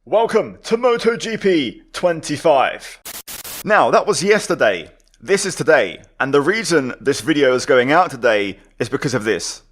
Welcome to MotoGP 25. Now, that was yesterday. This is today. And the reason this video is going out today is because of this.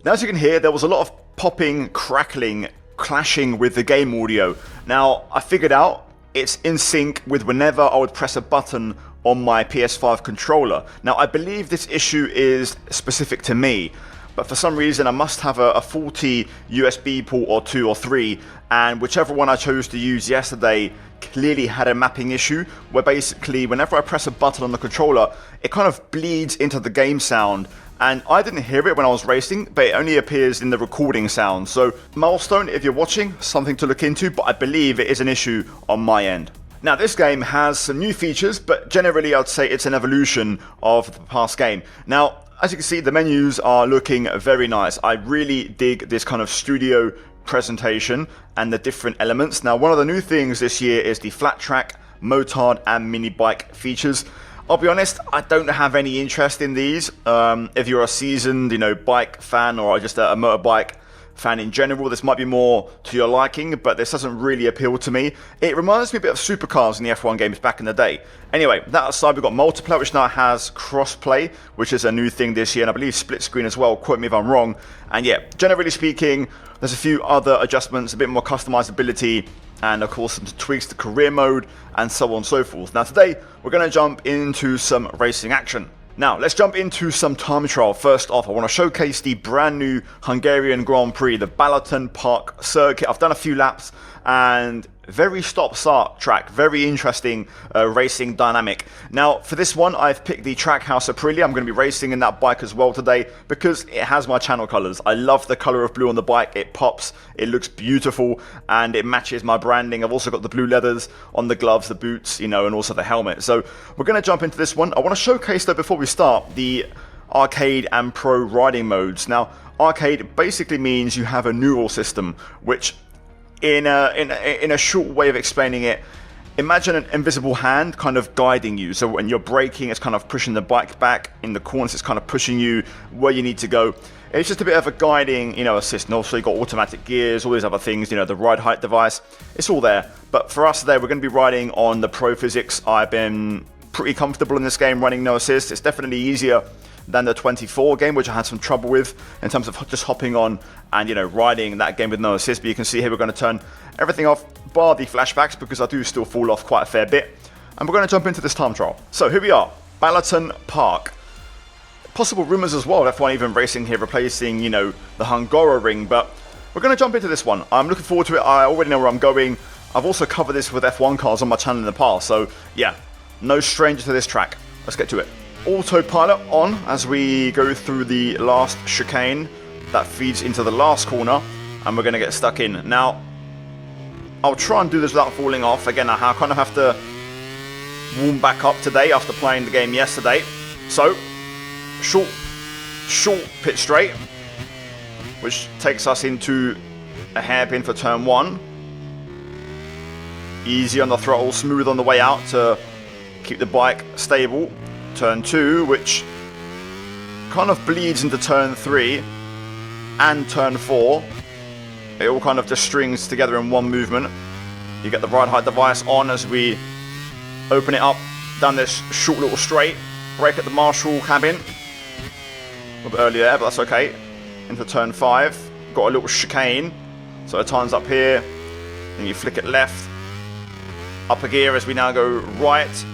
Now, as you can hear, there was a lot of popping, crackling, clashing with the game audio. Now, I figured out it's in sync with whenever I would press a button on my PS5 controller. Now, I believe this issue is specific to me, but for some reason I must have a faulty USB port or 2 or 3, and whichever one I chose to use yesterday clearly had a mapping issue, where basically whenever I press a button on the controller, it kind of bleeds into the game sound. And I didn't hear it when I was racing, but it only appears in the recording sound. So, milestone, if you're watching, something to look into, but I believe it is an issue on my end. Now, this game has some new features, but generally I'd say it's an evolution of the past game. Now, as you can see, the menus are looking very nice. I really dig this kind of studio presentation and the different elements. Now, one of the new things this year is the flat track, motard and mini bike features. I'll be honest, I don't have any interest in these. If you're a seasoned, bike fan or just a motorbike fan in general, this might be more to your liking, but this doesn't really appeal to me. It reminds me a bit of supercars in the F1 games back in the day. Anyway, that aside, we've got multiplayer, which now has crossplay, which is a new thing this year, and I believe split screen as well, quote me if I'm wrong. And yeah, generally speaking, there's a few other adjustments, a bit more customizability, and of course some tweaks to career mode, and so on and so forth. Now today, we're going to jump into some racing action. Now, let's jump into some time trial. First off, I want to showcase the brand new Hungarian Grand Prix, the Balaton Park circuit. I've done a few laps, and very stop-start track, very interesting racing dynamic. Now, for this one, I've picked the Trackhouse Aprilia. I'm going to be racing in that bike as well today because it has my channel colors. I love the color of blue on the bike. It pops, it looks beautiful, and it matches my branding. I've also got the blue leathers on the gloves, the boots, and also the helmet. So we're going to jump into this one. I want to showcase, though, before we start, the arcade and pro riding modes. Now, arcade basically means you have a neural system, which in a short way of explaining it, imagine an invisible hand kind of guiding you. So when you're braking, it's kind of pushing the bike back. In the corners, it's kind of pushing you where you need to go. It's just a bit of a guiding, assist. And also you've got automatic gears, all these other things, the ride height device. It's all there. But for us today, we're going to be riding on the Pro Physics. I've been pretty comfortable in this game running no assist. It's definitely easier than the 24 game, which I had some trouble with in terms of just hopping on and riding that game with no assist. But you can see here we're going to turn everything off, bar the flashbacks, because I do still fall off quite a fair bit. And we're going to jump into this time trial. So here we are, Balaton Park. Possible rumours as well, F1 even racing here, replacing the Hungaroring. But we're going to jump into this one. I'm looking forward to it. I already know where I'm going. I've also covered this with F1 cars on my channel in the past. So yeah, no stranger to this track. Let's get to it. Autopilot on as we go through the last chicane that feeds into the last corner, and we're going to get stuck in. Now, I'll try and do this without falling off. Again, I kind of have to warm back up today after playing the game yesterday. So, short pit straight, which takes us into a hairpin for turn 1. Easy on the throttle, smooth on the way out to keep the bike stable. Turn 2, which kind of bleeds into turn 3 and turn 4. It all kind of just strings together in one movement. You get the ride height device on as we open it up down this short little straight. Brake at the Marshall cabin. A little bit earlier there, but that's okay. Into turn 5. Got a little chicane. So it turns up here. And you flick it left. Upper gear as we now go right.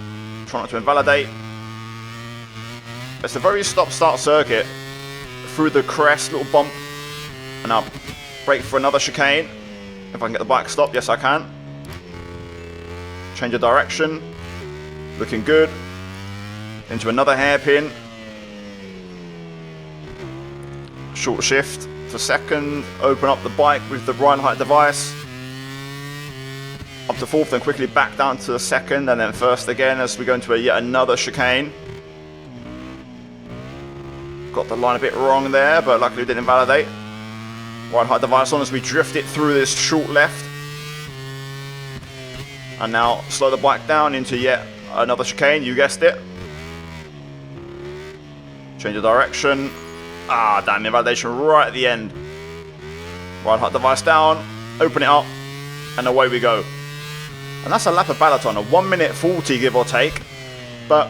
Try not to invalidate. It's a very stop-start circuit. Through the crest, little bump. And now brake for another chicane. If I can get the bike stopped, yes I can. Change of direction. Looking good. Into another hairpin. Short shift for second. Open up the bike with the ride height device. Up to fourth, then quickly back down to second, and then first again as we go into yet another chicane. Got the line a bit wrong there, but luckily didn't invalidate. Ride height device on as we drift it through this short left. And now slow the bike down into yet Another chicane, you guessed it. Change of direction. Ah, damn, invalidation right at the end. Right height device down, open it up, and away we go. And that's a lap of Balaton, a 1 minute 40 give or take. But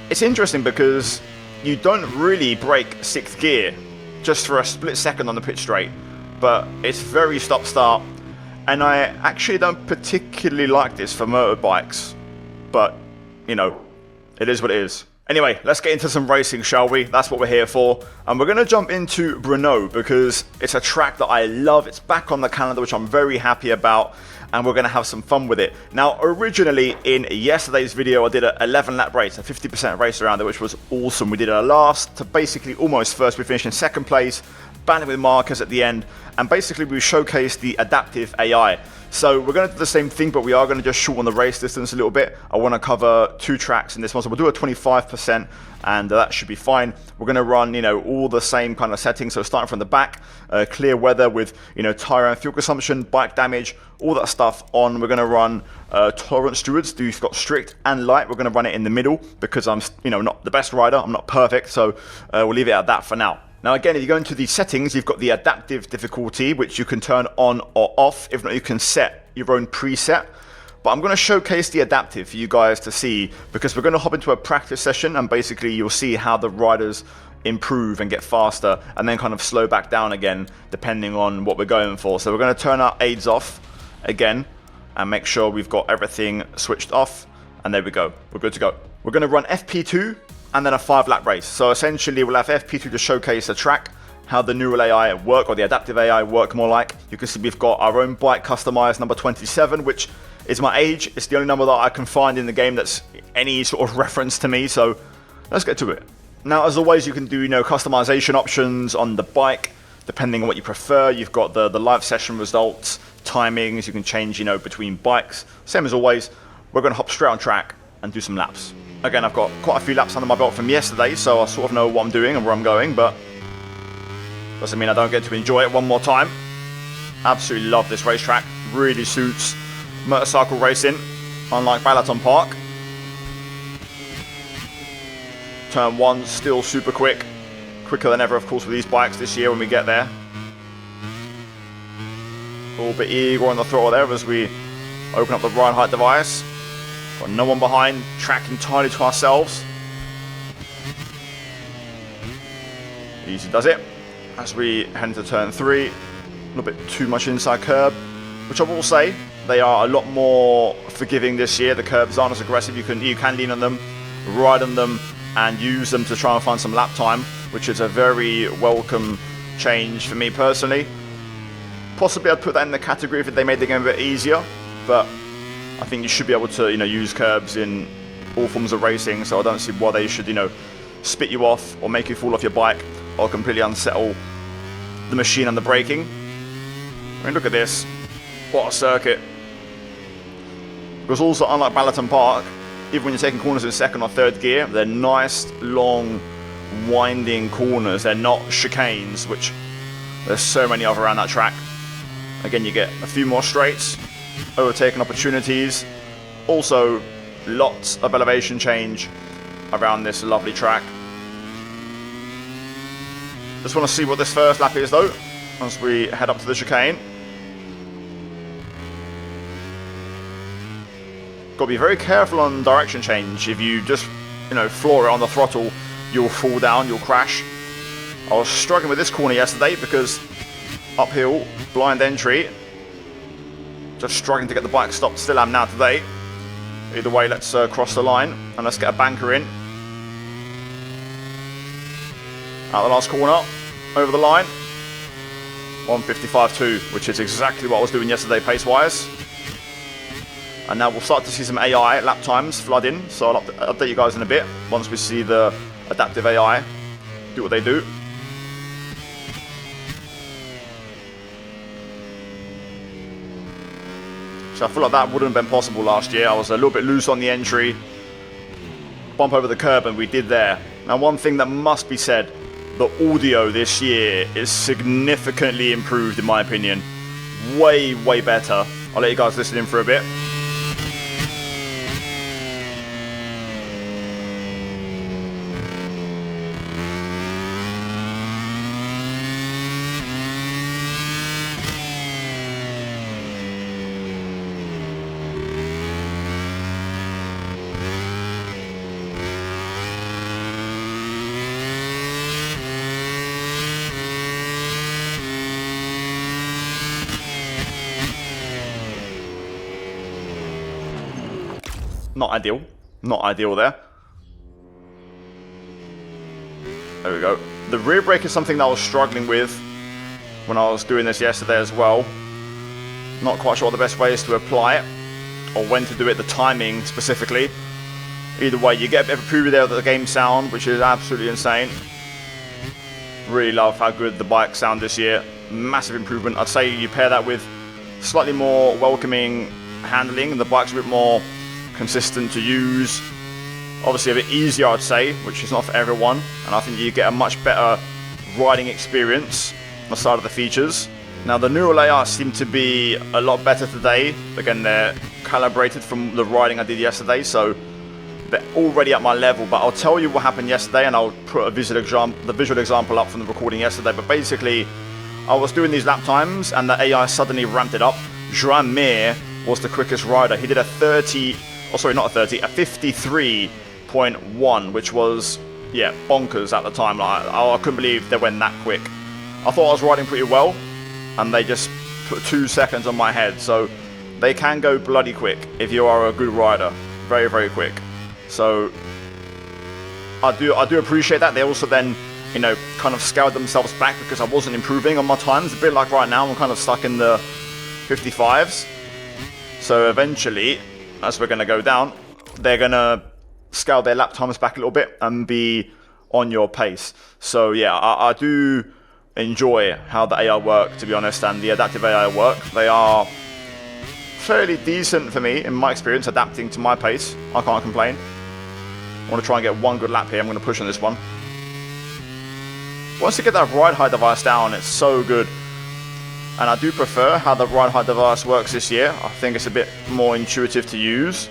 it's interesting because you don't really break 6th gear just for a split second on the pitch straight. But it's very stop-start. And I actually don't particularly like this for motorbikes. But, you know, it is what it is. Anyway, let's get into some racing, shall we? That's what we're here for. And we're going to jump into Brno because it's a track that I love. It's back on the calendar, which I'm very happy about. And we're going to have some fun with it. Now, originally in yesterday's video, I did an 11 lap race, a 50% race around it, which was awesome. We did a last to basically almost first. We finished in 2nd place, banding with markers at the end. And basically we showcased the adaptive AI. So we're going to do the same thing, but we are going to just shorten the race distance a little bit. I want to cover 2 tracks in this one, so we'll do a 25%, and that should be fine. We're going to run, you know, all the same kind of settings. So starting from the back, clear weather with, you know, tire and fuel consumption, bike damage, all that stuff on. We're going to run tolerance stewards. You've got strict and light. We're going to run it in the middle because I'm, you know, not the best rider. I'm not perfect, so we'll leave it at that for now. Now again, if you go into the settings, you've got the adaptive difficulty, which you can turn on or off. If not, you can set your own preset. But I'm going to showcase the adaptive for you guys to see, because we're going to hop into a practice session and basically you'll see how the riders improve and get faster and then kind of slow back down again depending on what we're going for. So we're going to turn our aids off again and make sure we've got everything switched off, and there we go. We're good to go. We're going to run FP2 and then a 5-lap race. So essentially we'll have FP2 to showcase the track, how the neural AI work, or the adaptive AI work more like. You can see we've got our own bike customized, number 27, which is my age. It's the only number that I can find in the game that's any sort of reference to me, so let's get to it. Now, as always, you can do, you know, customization options on the bike, depending on what you prefer. You've got the live session results, timings, you can change, you know, between bikes. Same as always, we're going to hop straight on track and do some laps. Again, I've got quite a few laps under my belt from yesterday, so I sort of know what I'm doing and where I'm going, but doesn't mean I don't get to enjoy it one more time. Absolutely love this racetrack. Really suits motorcycle racing, unlike Balaton Park. Turn 1, still super quick. Quicker than ever, of course, with these bikes this year when we get there. A little bit eager on the throttle there as we open up the ride height device. Got no one behind, track entirely to ourselves. Easy does it. As we head into turn 3, a little bit too much inside curb, which I will say, they are a lot more forgiving this year. The curbs aren't as aggressive. You can lean on them, ride on them, and use them to try and find some lap time, which is a very welcome change for me personally. Possibly I'd put that in the category if they made the game a bit easier, but I think you should be able to, you know, use curbs in all forms of racing, so I don't see why they should, you know, spit you off or make you fall off your bike or completely unsettle the machine and the braking. I mean, look at this. What a circuit. Because also, unlike Balaton Park, even when you're taking corners in 2nd or 3rd gear, they're nice, long, winding corners. They're not chicanes, which there's so many of around that track. Again, you get a few more straights, overtaking opportunities. Also, lots of elevation change around this lovely track. Just want to see what this first lap is though, as we head up to the chicane. Got to be very careful on direction change. If you just, you know, floor it on the throttle, you'll fall down, you'll crash. I was struggling with this corner yesterday because uphill, blind entry. Just struggling to get the bike stopped, still am now today. Either way, let's cross the line and let's get a banker in. Out the last corner, over the line. 1:55.2, which is exactly what I was doing yesterday pace-wise. And now we'll start to see some AI lap times flood in, so I'll update you guys in a bit once we see the adaptive AI do what they do. So I feel like that wouldn't have been possible last year. I was a little bit loose on the entry, bump over the curb, and we did there. Now, one thing that must be said, the audio this year is significantly improved in my opinion. Way, way better. I'll let you guys listen in for a bit. not ideal. Not ideal there. There we go. The rear brake is something that I was struggling with when I was doing this yesterday as well. Not quite sure what the best way is to apply it, or when to do it, the timing specifically. Either way, you get a bit of a preview there of the game sound, which is absolutely insane. Really love how good the bikes sound this year. Massive improvement. I'd say you pair that with slightly more welcoming handling, and the bike's a bit more consistent to use. Obviously a bit easier, I'd say, which is not for everyone. And I think you get a much better riding experience on the side of the features. Now the neural AI seem to be a lot better today. Again, they're calibrated from the riding I did yesterday, so they're already at my level. But I'll tell you what happened yesterday, and I'll put the visual example up from the recording yesterday. But basically, I was doing these lap times, and the AI suddenly ramped it up. Joan Mir was the quickest rider. He did a 53.1, which was, yeah, bonkers at the time. Like, I couldn't believe they went that quick. I thought I was riding pretty well, and they just put 2 seconds on my head. So they can go bloody quick if you are a good rider. Very, very quick. So I do appreciate that. They also then, you know, kind of scaled themselves back because I wasn't improving on my times. A bit like right now, I'm kind of stuck in the 55s. So eventually, as we're going to go down, they're going to scale their lap times back a little bit and be on your pace. So yeah, I do enjoy how the AI work, to be honest, and the adaptive AI work. They are fairly decent for me, in my experience, adapting to my pace. I can't complain. I want to try and get one good lap here. I'm going to push on this one. Once you get that ride height device down, it's so good. And I do prefer how the ride height device works this year. I think it's a bit more intuitive to use.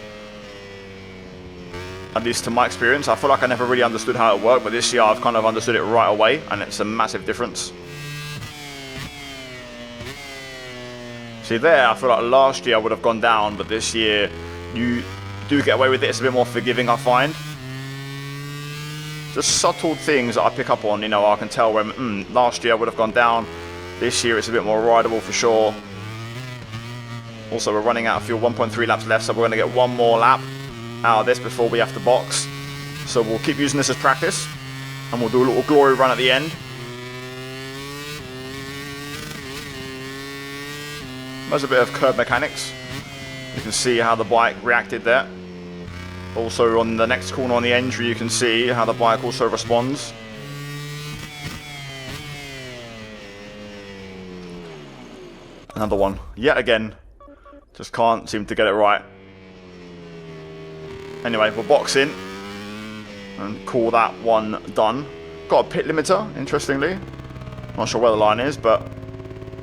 At least to my experience. I feel like I never really understood how it worked, but this year I've kind of understood it right away, and it's a massive difference. See there, I feel like last year I would have gone down, but this year you do get away with it. It's a bit more forgiving, I find. Just subtle things that I pick up on, you know, I can tell when last year I would have gone down. This year it's a bit more rideable for sure. Also, we're running out of fuel, 1.3 laps left, so we're going to get one more lap out of this before we have to box. So we'll keep using this as practice, and we'll do a little glory run at the end. There's a bit of curb mechanics. You can see how the bike reacted there. Also on the next corner on the entry, you can see how the bike also responds. Another one. Yet again, just can't seem to get it right. Anyway, we'll box in and call that one done. Got a pit limiter, interestingly. Not sure where the line is, but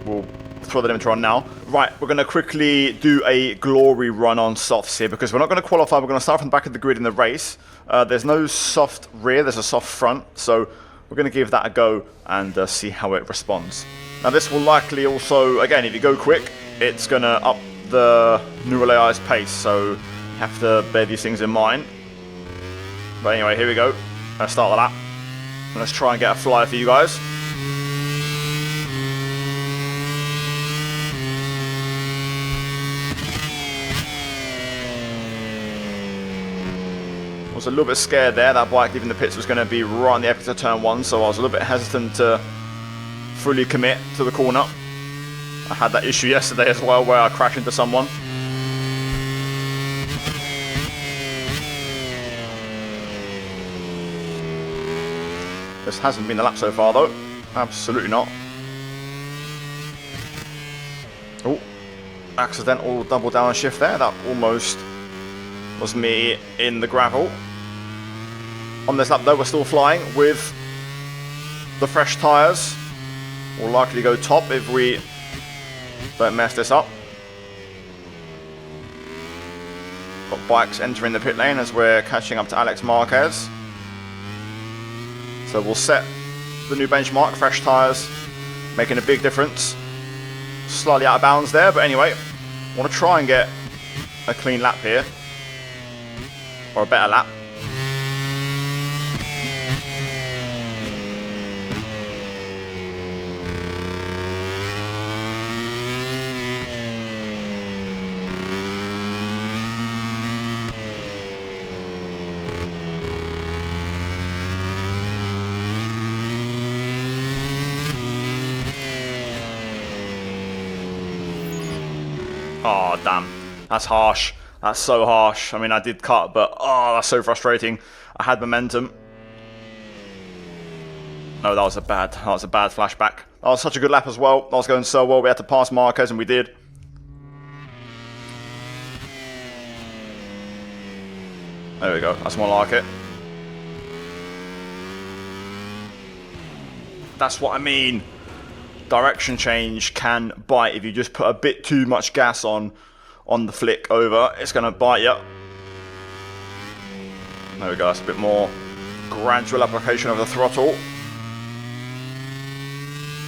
we'll throw the limiter on now. Right, we're going to quickly do a glory run on softs here, because we're not going to qualify. We're going to start from the back of the grid in the race. There's no soft rear, there's a soft front. So we're going to give that a go and see how it responds. Now this will likely also, again, if you go quick, it's going to up the neural AI's pace. So have to bear these things in mind. But anyway, here we go. Let's start the lap. And let's try and get a flyer for you guys. I was a little bit scared there. That bike leaving the pits was going to be right on the apex of turn 1, so I was a little bit hesitant to fully commit to the corner. I had that issue yesterday as well, where I crashed into someone. This hasn't been the lap so far though. Absolutely not. Oh, accidental double down shift there. That almost was me in the gravel. On this lap though, we're still flying with the fresh tyres. We'll likely go top if we don't mess this up. Got bikes entering the pit lane as we're catching up to Alex Marquez. So we'll set the new benchmark, fresh tyres, making a big difference. Slightly out of bounds there, but anyway, I want to try and get a clean lap here. Or a better lap. Oh, damn. That's harsh. That's so harsh. I mean, I did cut, but oh, that's so frustrating. I had momentum. No, that was a bad flashback. That was such a good lap as well. That was going so well. We had to pass Marquez, and we did. There we go. That's more like it. That's what I mean. Direction change can bite. If you just put a bit too much gas on the flick over, it's going to bite you. There we go. That's a bit more gradual application of the throttle.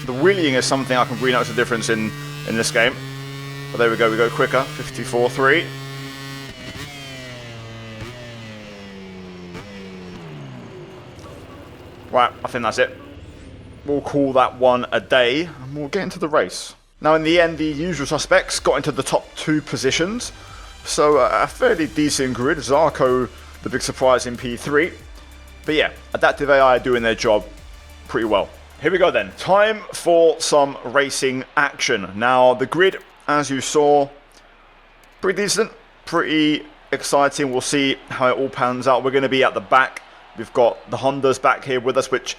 The wheeling is something I can really notice a difference in this game. But there we go. We go quicker. 54.3. Right, I think that's it. We'll call that one a day, and we'll get into the race. Now, in the end, the usual suspects got into the top 2 positions. So, a fairly decent grid. Zarco, the big surprise in P3. But yeah, Adaptive AI are doing their job pretty well. Here we go then. Time for some racing action. Now, the grid, as you saw, pretty decent, pretty exciting. We'll see how it all pans out. We're going to be at the back. We've got the Hondas back here with us, which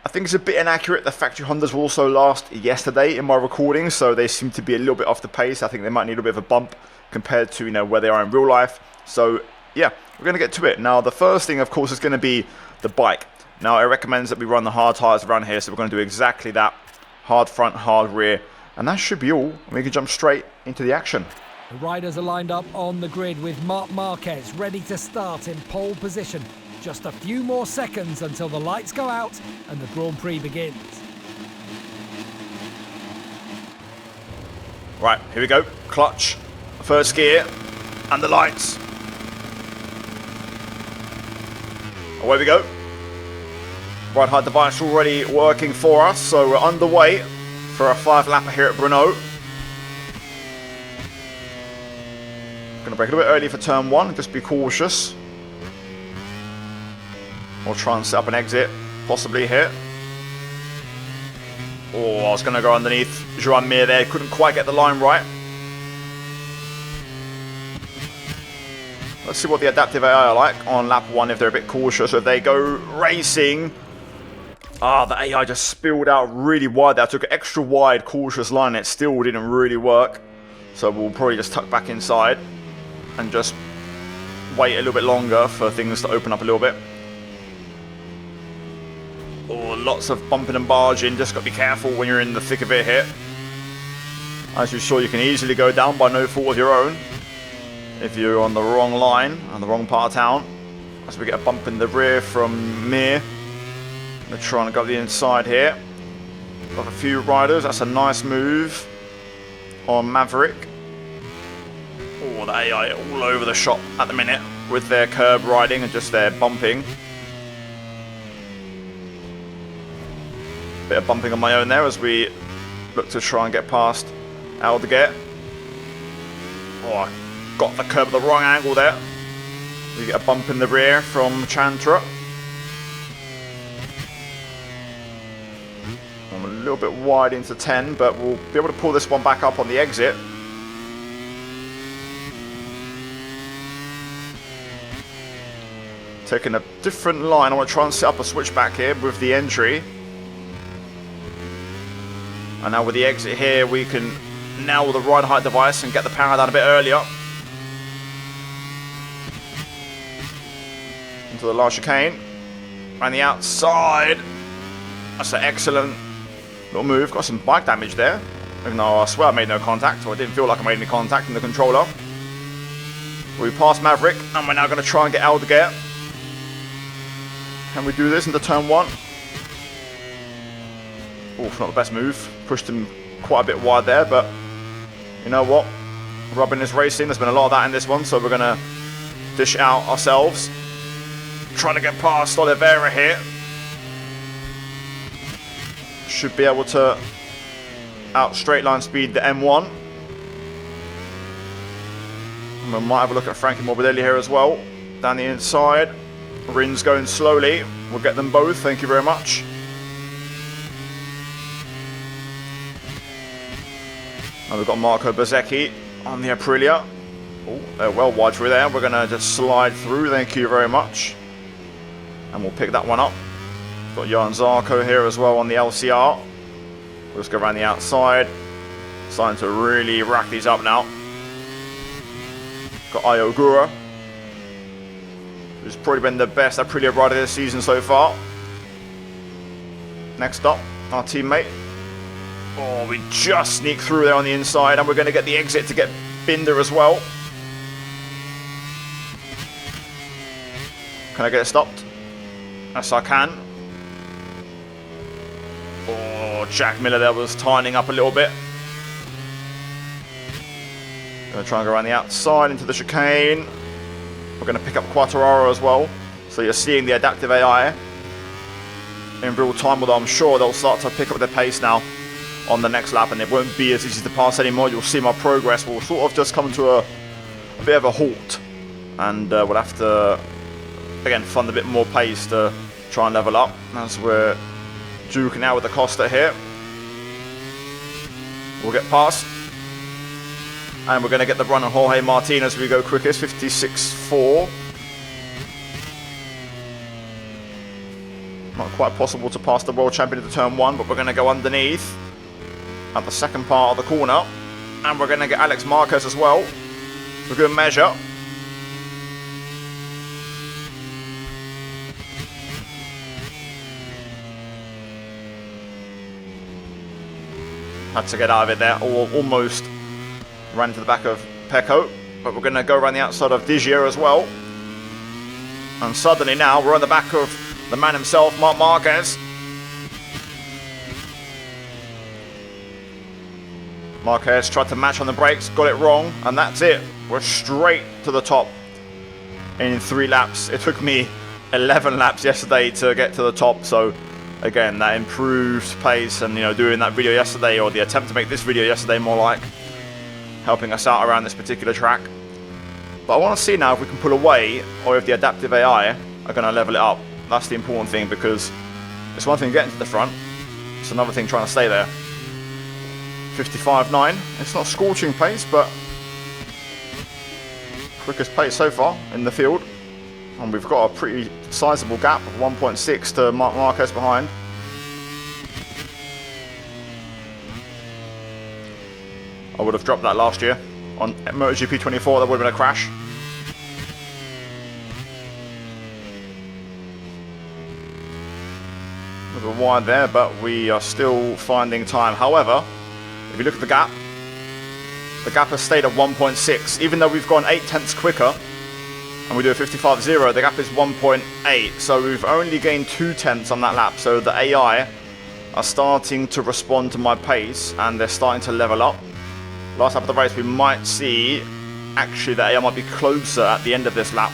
I think is a bit inaccurate. The factory Hondas were also last yesterday in my recording, so they seem to be a little bit off the pace. I think they might need a bit of a bump compared to, you know, where they are in real life. So yeah, we're going to get to it. Now, the first thing, of course, is going to be the bike. Now, it recommends that we run the hard tyres around here, so we're going to do exactly that. Hard front, hard rear, and that should be all. We can jump straight into the action. The riders are lined up on the grid with Marc Marquez ready to start in pole position. Just a few more seconds until the lights go out and the Grand Prix begins. Right, here we go. Clutch, first gear, and the lights. Away we go. Ride height device already working for us, so we're underway for a 5-lapper here at Brno. Going to brake a little bit early for turn 1, just be cautious. We'll try and set up an exit, possibly here. Oh, I was going to go underneath Joan Mir there, couldn't quite get the line right. Let's see what the Adaptive AI are like on lap 1 if they're a bit cautious. If they go racing. Ah, the AI just spilled out really wide there. I took an extra wide, cautious line. It still didn't really work. So we'll probably just tuck back inside and just wait a little bit longer for things to open up a little bit. Oh, lots of bumping and barging. Just got to be careful when you're in the thick of it here. As you saw, you can easily go down by no fault of your own if you're on the wrong line and the wrong part of town. As we get a bump in the rear from Mir. We're trying to go to the inside here. Got a few riders. That's a nice move on Maverick. Oh, the AI all over the shop at the minute with their curb riding and just their bumping. Bit of bumping on my own there as we look to try and get past Aldeguer. Oh, I got the curb at the wrong angle there. We get a bump in the rear from Chantra. I'm a little bit wide into 10, but we'll be able to pull this one back up on the exit. Taking a different line. I want to try and set up a switchback here with the entry. And now with the exit here, we can nail the ride height device and get the power down a bit earlier. Into the last chicane. Around the outside. That's an excellent little move. Got some bike damage there. Even though I swear I made no contact, or I didn't feel like I made any contact in the controller. We passed Maverick, and we're now going to try and get Aldeguer. Can we do this into turn 1? Oof, not the best move. Pushed him quite a bit wide there, but you know what? Rubbing is racing. There's been a lot of that in this one, so we're going to dish out ourselves. Trying to get past Oliveira here. Should be able to out straight line speed the M1. And we might have a look at Frankie Morbidelli here as well. Down the inside. Rin's going slowly. We'll get them both. Thank you very much. And we've got Marco Bezzecchi on the Aprilia. Oh, they're well wide through there. We're going to just slide through. Thank you very much. And we'll pick that one up. Got Johan Zarco here as well on the LCR. We'll just go around the outside. Starting to really rack these up now. Got Ayogura, who's probably been the best Aprilia rider this season so far. Next up, our teammate. Oh, we just sneak through there on the inside, and we're going to get the exit to get Binder as well. Can I get it stopped? Yes, I can. Oh, Jack Miller there was tightening up a little bit. Going to try and go around the outside into the chicane. We're going to pick up Quartararo as well. So you're seeing the adaptive AI in real time, although I'm sure they'll start to pick up their pace now on the next lap, and it won't be as easy to pass anymore. You'll see my progress will sort of just come to a bit of a halt, and we'll have to again fund a bit more pace to try and level up as we're duking out with the Costa here. We'll get past, and we're going to get the run on Jorge Martin as we go quickest, 56.4. Not quite possible to pass the world champion into turn 1, but we're going to go underneath at the second part of the corner, and we're going to get Alex Marquez as well for good measure. Had to get out of it there, almost ran to the back of Pecco, but we're going to go around the outside of Digier as well, and suddenly now we're on the back of the man himself, Marc Marquez. Marquez tried to match on the brakes, got it wrong, and that's it. We're straight to the top in 3 laps. It took me 11 laps yesterday to get to the top, so again, that improved pace, and doing that video yesterday, or the attempt to make this video yesterday more like, helping us out around this particular track. But I want to see now if we can pull away, or if the adaptive AI are going to level it up. That's the important thing, because it's one thing getting to the front, it's another thing trying to stay there. 55.9, it's not scorching pace, but quickest pace so far in the field, and we've got a pretty sizable gap of 1.6 to Marc Marquez behind. I would have dropped that last year on MotoGP 24, that would have been a crash. A bit wide there, but we are still finding time. However, if you look at the gap has stayed at 1.6. Even though we've gone 0.8 quicker, and we do a 55.0, the gap is 1.8. So we've only gained 0.2 on that lap. So the AI are starting to respond to my pace, and they're starting to level up. Last lap of the race, we might see actually the AI might be closer at the end of this lap.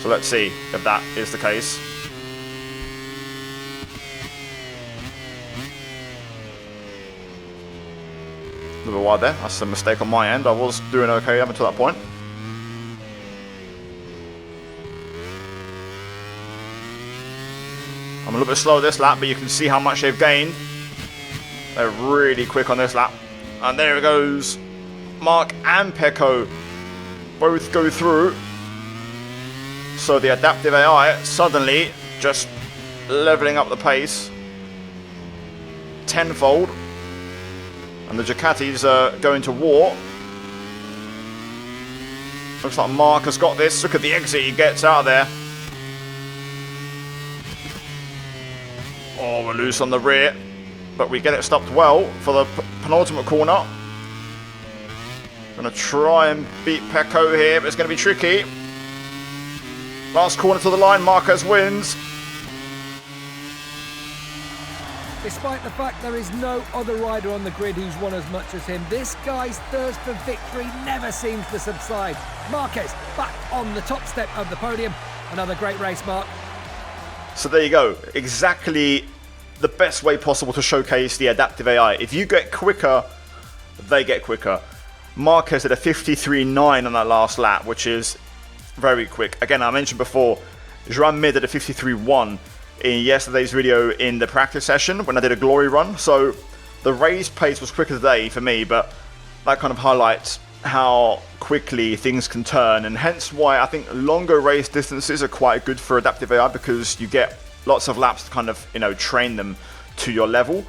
So let's see if that is the case. A little wide there, that's a mistake on my end. I was doing okay up until that point. I'm a little bit slow this lap, but you can see how much they've gained. They're really quick on this lap. And there it goes. Marc and Pecco both go through. So the adaptive AI suddenly just leveling up the pace tenfold. And the Ducatis are going to war. Looks like Marc has got this. Look at the exit he gets out of there. Oh, we're loose on the rear, but we get it stopped well for the penultimate corner. Going to try and beat Pecco here, but it's going to be tricky. Last corner to the line, Marquez wins. Despite the fact there is no other rider on the grid who's won as much as him, this guy's thirst for victory never seems to subside. Marquez back on the top step of the podium. Another great race, Marc. So there you go. Exactly the best way possible to showcase the adaptive AI. If you get quicker, they get quicker. Marquez did a 53.9 on that last lap, which is very quick. Again, I mentioned before, Joan Mir did a 53.1 in yesterday's video in the practice session when I did a glory run. So the race pace was quicker today for me, but that kind of highlights how quickly things can turn, and hence why I think longer race distances are quite good for adaptive AI, because you get lots of laps to kind of, you know, train them to your level.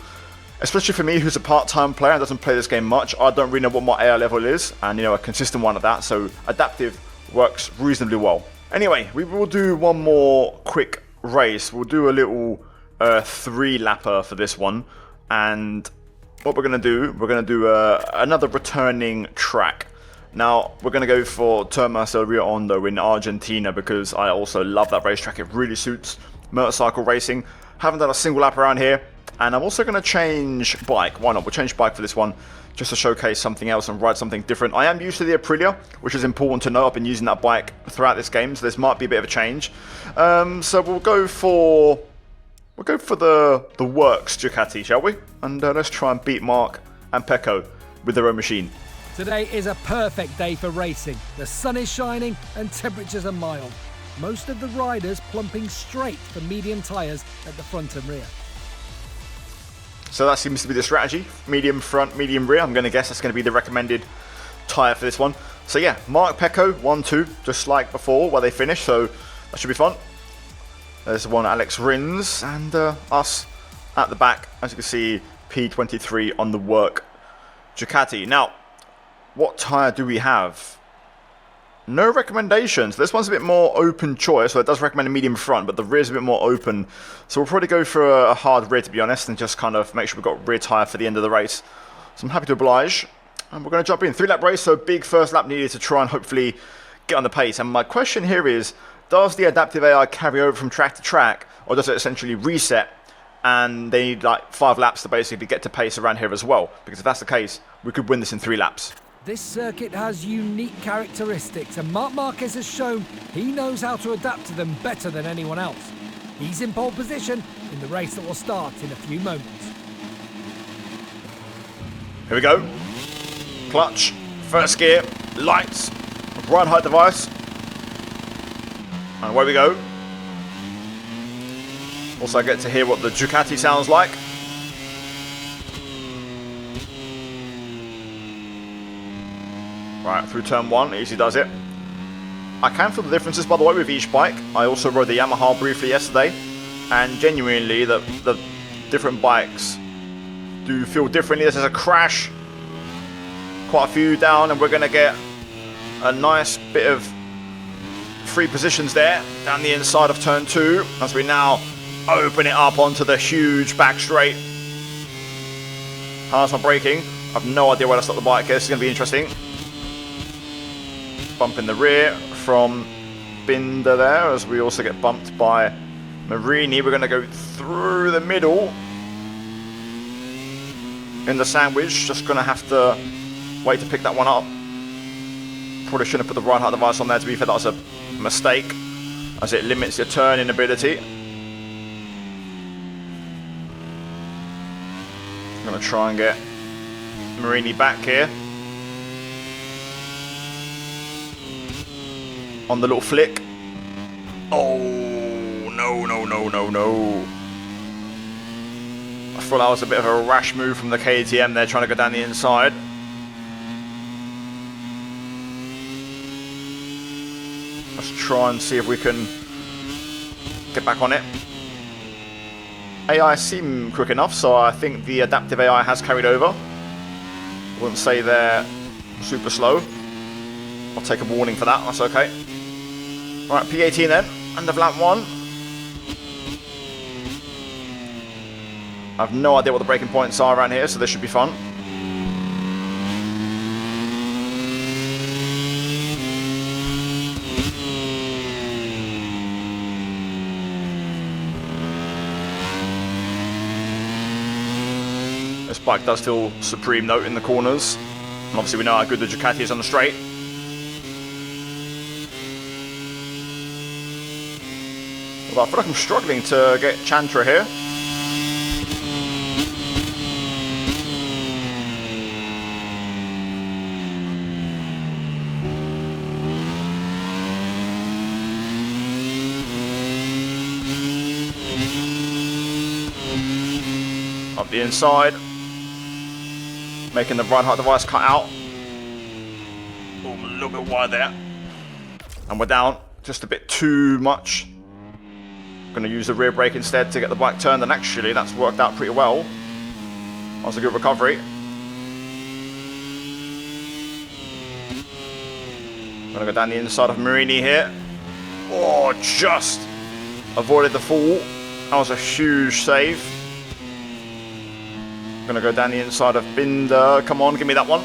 Especially for me, who's a part-time player and doesn't play this game much, I don't really know what my AI level is, and, you know, a consistent one at that, so adaptive works reasonably well. Anyway, we will do one more quick race. We'll do a little 3-lapper for this one, and what we're going to do another returning track. Now, we're going to go for Termas Hondo in Argentina, because I also love that racetrack. It really suits motorcycle racing. Haven't done a single lap around here, and I'm also going to change bike. Why not? We'll change bike for this one, just to showcase something else and ride something different. I am used to the Aprilia, which is important to know. I've been using that bike throughout this game, so this might be a bit of a change. So we'll go for the works Ducati, shall we? And let's try and beat Mark and Pecco with their own machine. Today is a perfect day for racing. The sun is shining and temperatures are mild. Most of the riders plumping straight for medium tyres at the front and rear. So that seems to be the strategy. Medium front, medium rear. I'm going to guess that's going to be the recommended tyre for this one. So yeah, Mark, Pecco, 1-2, just like before where they finished. So that should be fun. There's one Alex Rins, and us at the back, as you can see, P23 on the work Ducati. Now, what tyre do we have? No recommendations. This one's a bit more open choice, so it does recommend a medium front, but the rear's a bit more open. So we'll probably go for a hard rear, to be honest, and just kind of make sure we've got rear tyre for the end of the race. So I'm happy to oblige. And we're going to jump in. 3-lap race, so big first lap needed to try and hopefully get on the pace. And my question here is, does the adaptive AI carry over from track to track, or does it essentially reset and they need like 5 laps to basically get to pace around here as well? Because if that's the case, we could win this in 3 laps. This circuit has unique characteristics, and Marc Marquez has shown he knows how to adapt to them better than anyone else. He's in pole position in the race that will start in a few moments. Here we go. Clutch, first gear, lights, ride height device. And away we go. Also I get to hear what the Ducati sounds like. Right, through turn 1, easy does it. I can feel the differences, by the way, with each bike. I also rode the Yamaha briefly yesterday, and genuinely the different bikes do feel differently. This is a crash, quite a few down, and we're going to get a nice bit of free positions there down the inside of turn 2 as we now open it up onto the huge back straight. How's my braking? I have no idea where to stop the bike here. This is going to be interesting. Bump in the rear from Binder there, as we also get bumped by Marini. We're going to go through the middle in the sandwich. Just going to have to wait to pick that one up. Probably shouldn't have put the right height device on there, to be fair. That was a mistake, as it limits your turning ability. I'm going to try and get Marini back here on the little flick. Oh, no. I thought that was a bit of a rash move from the KTM there, trying to go down the inside. Let's try and see if we can get back on it. AI seem quick enough, so I think the adaptive AI has carried over. I wouldn't say they're super slow. I'll take a warning for that, that's okay. Right, P18 then, end of lap 1. I have no idea what the braking points are around here, so this should be fun. This bike does feel supreme though in the corners, and obviously we know how good the Ducati is on the straight. Although I feel like I'm struggling to get Chantra here. Up the inside, making the right height device cut out. little bit wide there. And we're down just a bit too much. Going to use the rear brake instead to get the bike turned, and actually that's worked out pretty well. That was a good recovery. Going to go down the inside of Marini here. Oh, just avoided the fall. That was a huge save. Going to go down the inside of Binder. Come on, give me that one.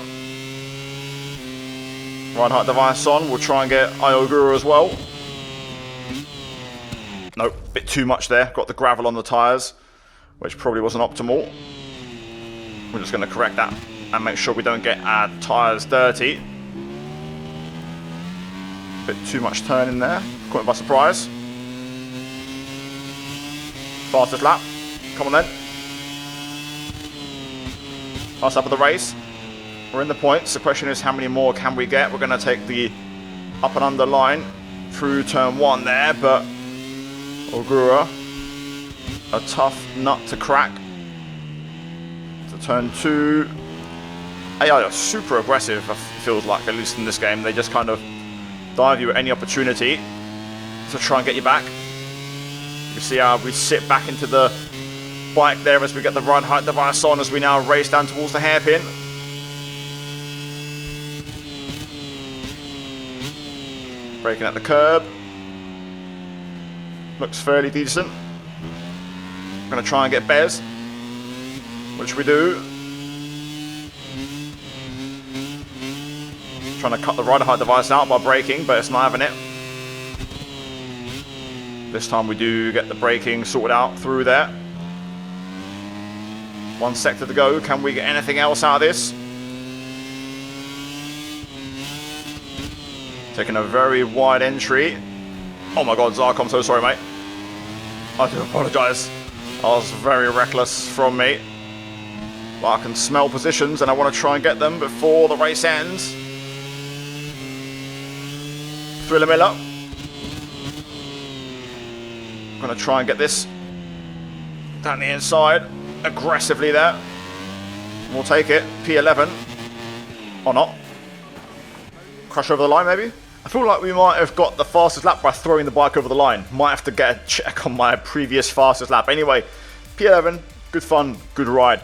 Ride height device on. We'll try and get Iogura as well. Nope, bit too much there. Got the gravel on the tyres, which probably wasn't optimal. We're just going to correct that and make sure we don't get our tyres dirty. Bit too much turn in there. Caught me by surprise. Fastest lap. Come on then. Last lap of the race. We're in the points. The question is how many more can we get? We're going to take the up and under line through turn 1 there, but Ogura, a tough nut to crack. To turn 2. AI are super aggressive, it feels like, at least in this game. They just kind of dive you at any opportunity to try and get you back. You see how we sit back into the bike there as we get the ride height device on, as we now race down towards the hairpin. Braking at the curb. Looks fairly decent. Going to try and get Bez, which we do. Trying to cut the rider height device out by braking, but it's not having it. This time we do get the braking sorted out through there. 1 sector to go. Can we get anything else out of this? Taking a very wide entry. Oh my god, Zark, I'm so sorry, mate. I do apologise. That was very reckless from me. But I can smell positions and I want to try and get them before the race ends. Thriller Miller. I'm going to try and get this down the inside aggressively there. We'll take it. P11. Or not. Crush over the line maybe? I feel like we might have got the fastest lap by throwing the bike over the line. Might have to get a check on my previous fastest lap. Anyway, P11, good fun, good ride.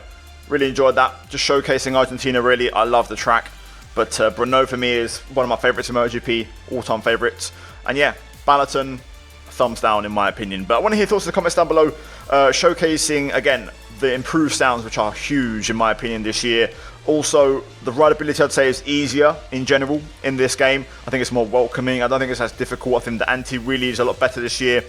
Really enjoyed that. Just showcasing Argentina, really. I love the track. But Brno for me is one of my favourites in MotoGP, all-time favourites. And yeah, Balaton, thumbs down in my opinion. But I want to hear thoughts in the comments down below, showcasing, again, the improved sounds, which are huge in my opinion this year. Also, the rideability, I'd say, is easier in general in this game. I think it's more welcoming. I don't think it's as difficult. I think the anti-wheelie is a lot better this year.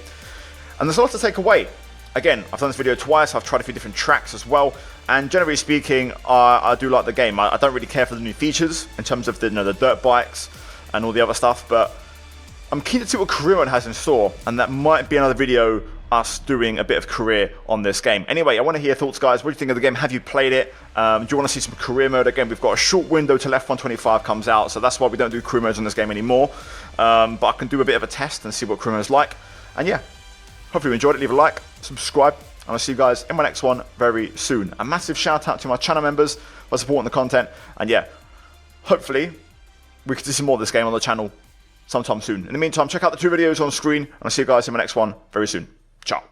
And there's a lot to take away. Again, I've done this video twice. I've tried a few different tracks as well. And generally speaking, I do like the game. I don't really care for the new features in terms of the, the dirt bikes and all the other stuff. But I'm keen to see what career mode has in store. And that might be another video us doing a bit of career on this game. Anyway, I want to hear your thoughts, guys. What do you think of the game? Have you played it? Do you want to see some career mode? Again, we've got a short window till F125 comes out, so that's why we don't do career modes on this game anymore. But I can do a bit of a test and see what career mode is like. And yeah, hopefully you enjoyed it. Leave a like, subscribe, and I'll see you guys in my next one very soon. A massive shout out to my channel members for supporting the content. And yeah, hopefully we can see some more of this game on the channel sometime soon. In the meantime, check out the 2 videos on screen, and I'll see you guys in my next one very soon. Ciao.